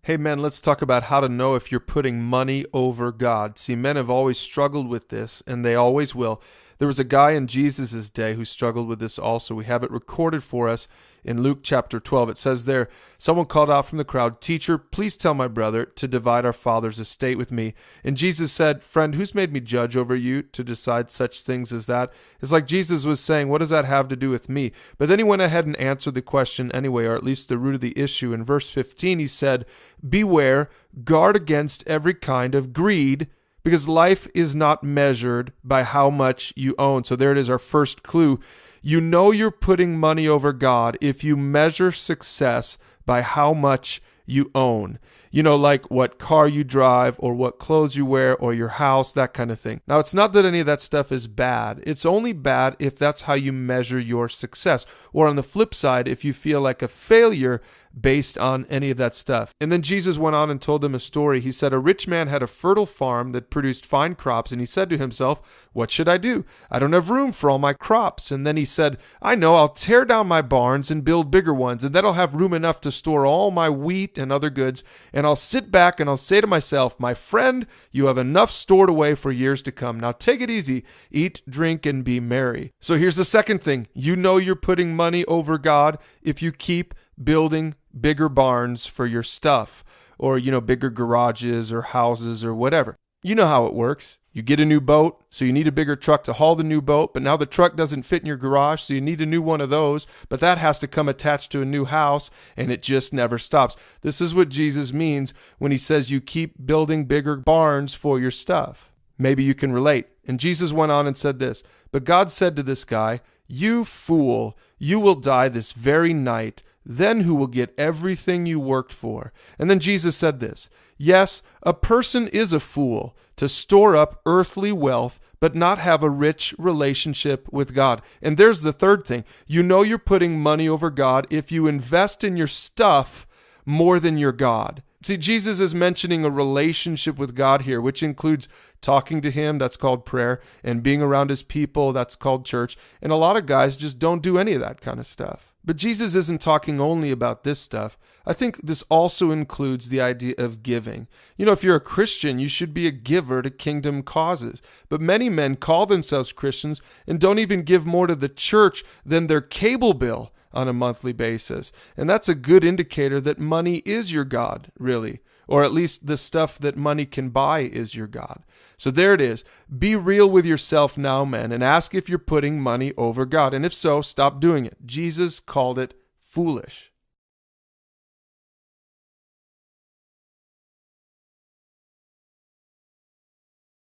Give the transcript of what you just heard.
Hey men, let's talk about how to know if you're putting money over God. See, men have always struggled with this, and they always will. There was a guy in Jesus' day who struggled with this also. We have it recorded for us in Luke chapter 12. It says there, someone called out from the crowd, "Teacher, please tell my brother to divide our father's estate with me." And Jesus said, "Friend, who's made me judge over you to decide such things as that?" It's like Jesus was saying, what does that have to do with me? But then he went ahead and answered the question anyway, or at least the root of the issue. In verse 15, he said, "Beware, guard against every kind of greed, because life is not measured by how much you own." So there it is, our first clue. You know you're putting money over God if you measure success by how much you own. You know, like what car you drive or what clothes you wear or your house, that kind of thing. Now, it's not that any of that stuff is bad. It's only bad if that's how you measure your success. Or on the flip side, if you feel like a failure based on any of that stuff. And then Jesus went on and told them a story. He said, a rich man had a fertile farm that produced fine crops, and he said to himself, "What should I do? I don't have room for all my crops." And then he said, "I know, I'll tear down my barns and build bigger ones, and then I'll have room enough to store all my wheat and other goods. And I'll sit back and I'll say to myself, my friend, you have enough stored away for years to come. Now take it easy, eat, drink, and be merry." So here's the second thing. You know you're putting money over God if you keep building bigger barns for your stuff, or, bigger garages or houses or whatever. You know how it works. You get a new boat, so you need a bigger truck to haul the new boat, but now the truck doesn't fit in your garage, so you need a new one of those, but that has to come attached to a new house, and it just never stops. This is what Jesus means when he says you keep building bigger barns for your stuff. Maybe you can relate. And Jesus went on and said this, "But God said to this guy, 'You fool, you will die this very night. Then who will get everything you worked for?'" And then Jesus said this, "Yes, a person is a fool to store up earthly wealth, but not have a rich relationship with God." And there's the third thing. You know you're putting money over God if you invest in your stuff more than your God. See, Jesus is mentioning a relationship with God here, which includes talking to him, that's called prayer, and being around his people, that's called church. And a lot of guys just don't do any of that kind of stuff. But Jesus isn't talking only about this stuff. I think this also includes the idea of giving. If you're a Christian, you should be a giver to kingdom causes. But many men call themselves Christians and don't even give more to the church than their cable bill on a monthly basis. And that's a good indicator that money is your God, really. Or at least the stuff that money can buy is your God. So there it is. Be real with yourself now, men, and ask if you're putting money over God. And if so, stop doing it. Jesus called it foolish.